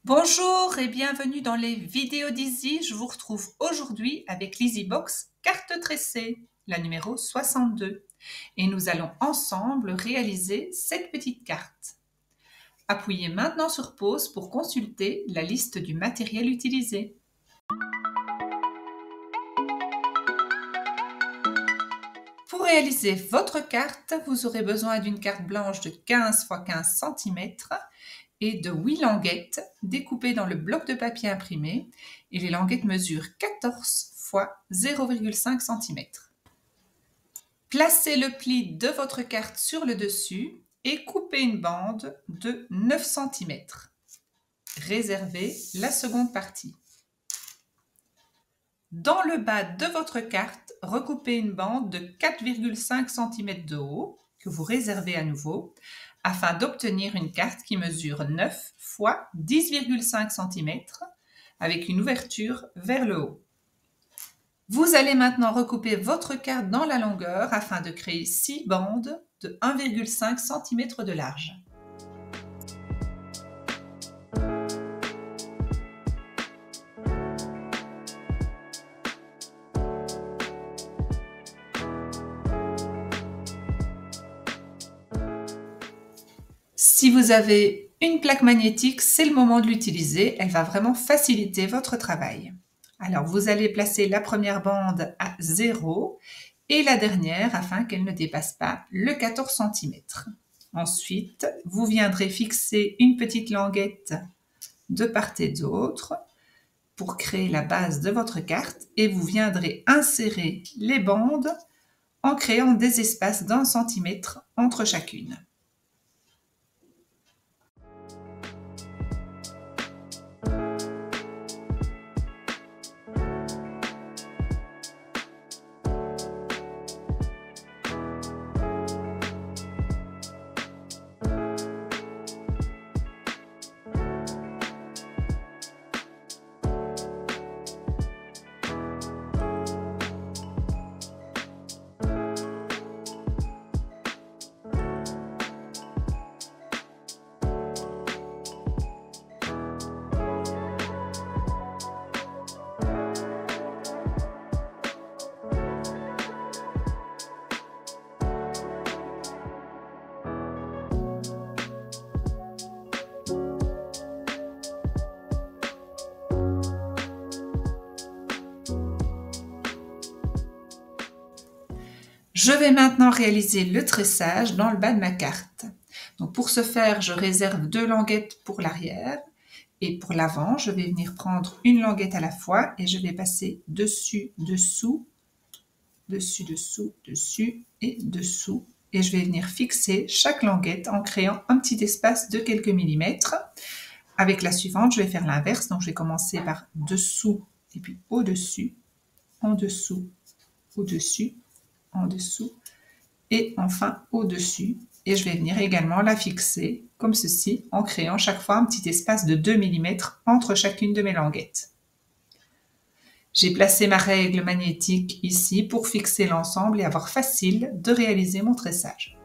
Bonjour et bienvenue dans les vidéos d'Easy. Je vous retrouve aujourd'hui avec l'EasyBox carte tressée, la numéro 62. Et nous allons ensemble réaliser cette petite carte. Appuyez maintenant sur pause pour consulter la liste du matériel utilisé. Pour réaliser votre carte, vous aurez besoin d'une carte blanche de 15 x 15 cm et de 8 languettes découpées dans le bloc de papier imprimé, et les languettes mesurent 14 x 0,5 cm. Placez le pli de votre carte sur le dessus et coupez une bande de 9 cm. Réservez la seconde partie. Dans le bas de votre carte, recoupez une bande de 4,5 cm de haut que vous réservez à nouveau afin d'obtenir une carte qui mesure 9 x 10,5 cm avec une ouverture vers le haut. Vous allez maintenant recouper votre carte dans la longueur afin de créer 6 bandes de 1,5 cm de large. Si vous avez une plaque magnétique, c'est le moment de l'utiliser. Elle va vraiment faciliter votre travail. Alors, vous allez placer la première bande à 0 et la dernière afin qu'elle ne dépasse pas le 14 cm. Ensuite, vous viendrez fixer une petite languette de part et d'autre pour créer la base de votre carte et vous viendrez insérer les bandes en créant des espaces d'1 cm entre chacune. Je vais maintenant réaliser le tressage dans le bas de ma carte. Donc pour ce faire, je réserve 2 languettes pour l'arrière et pour l'avant, je vais venir prendre une languette à la fois et je vais passer dessus, dessous, dessus, dessous, dessus et dessous. Et je vais venir fixer chaque languette en créant un petit espace de quelques millimètres. Avec la suivante, je vais faire l'inverse. Donc je vais commencer par dessous et puis au-dessus, en dessous, au-dessus, en dessous et enfin au-dessus. Et je vais venir également la fixer comme ceci en créant chaque fois un petit espace de 2 mm entre chacune de mes languettes. J'ai placé ma règle magnétique ici pour fixer l'ensemble et avoir facile de réaliser mon tressage.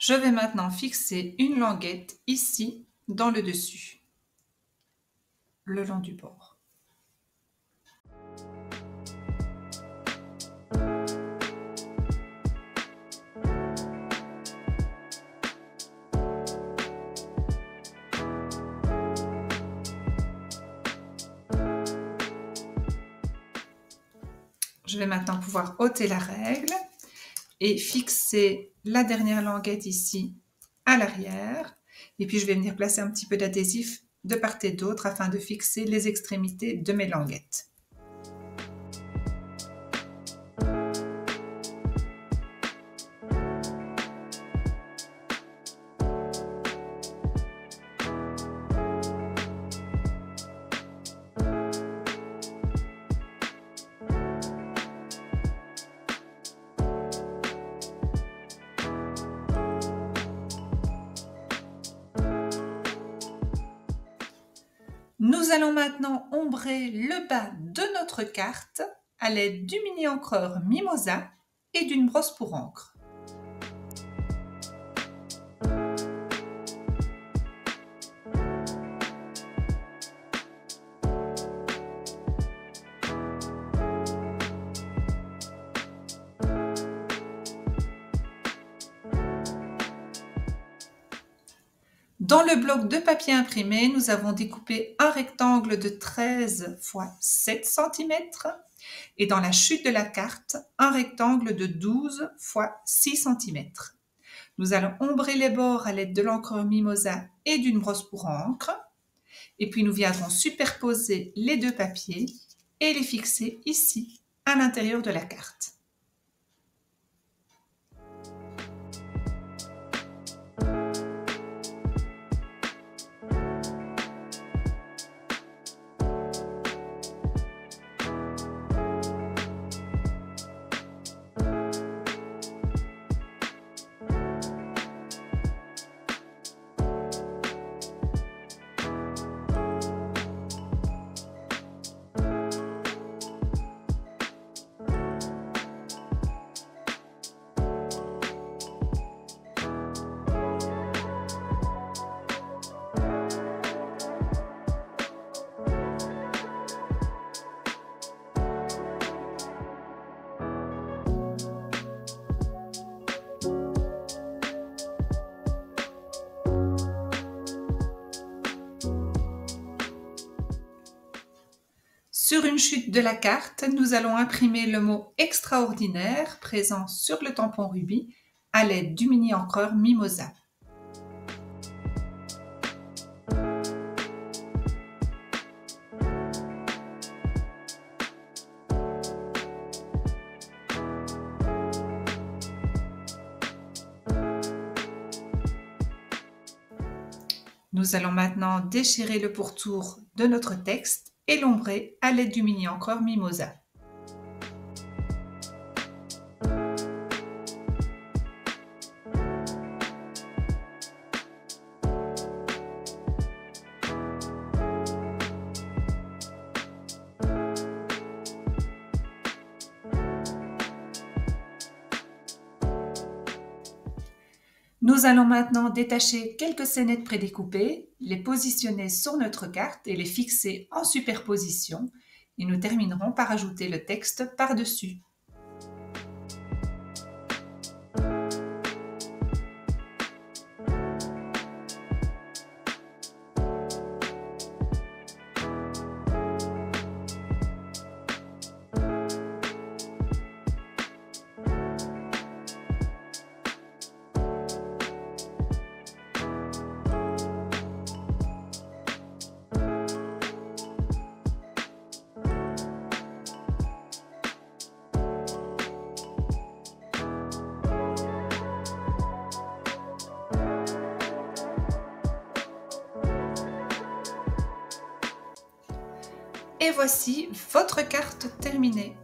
Je vais maintenant fixer une languette ici dans le dessus, le long du bord. Je vais maintenant pouvoir ôter la règle et fixer la dernière languette ici à l'arrière. Et puis je vais venir placer un petit peu d'adhésif de part et d'autre afin de fixer les extrémités de mes languettes. Nous allons maintenant ombrer le bas de notre carte à l'aide du mini encreur Mimosa et d'une brosse pour encre. Dans le bloc de papier imprimé, nous avons découpé un rectangle de 13 x 7 cm et dans la chute de la carte, un rectangle de 12 x 6 cm. Nous allons ombrer les bords à l'aide de l'encre Mimosa et d'une brosse pour encre. Et puis nous viendrons superposer les deux papiers et les fixer ici, à l'intérieur de la carte. Sur une chute de la carte, nous allons imprimer le mot « extraordinaire » présent sur le tampon rubis à l'aide du mini encreur Mimosa. Nous allons maintenant déchirer le pourtour de notre texte et l'ombrer à l'aide du mini encreur Mimosa. Nous allons maintenant détacher quelques scénettes prédécoupées, les positionner sur notre carte et les fixer en superposition. Et nous terminerons par ajouter le texte par-dessus. Et voici votre carte terminée.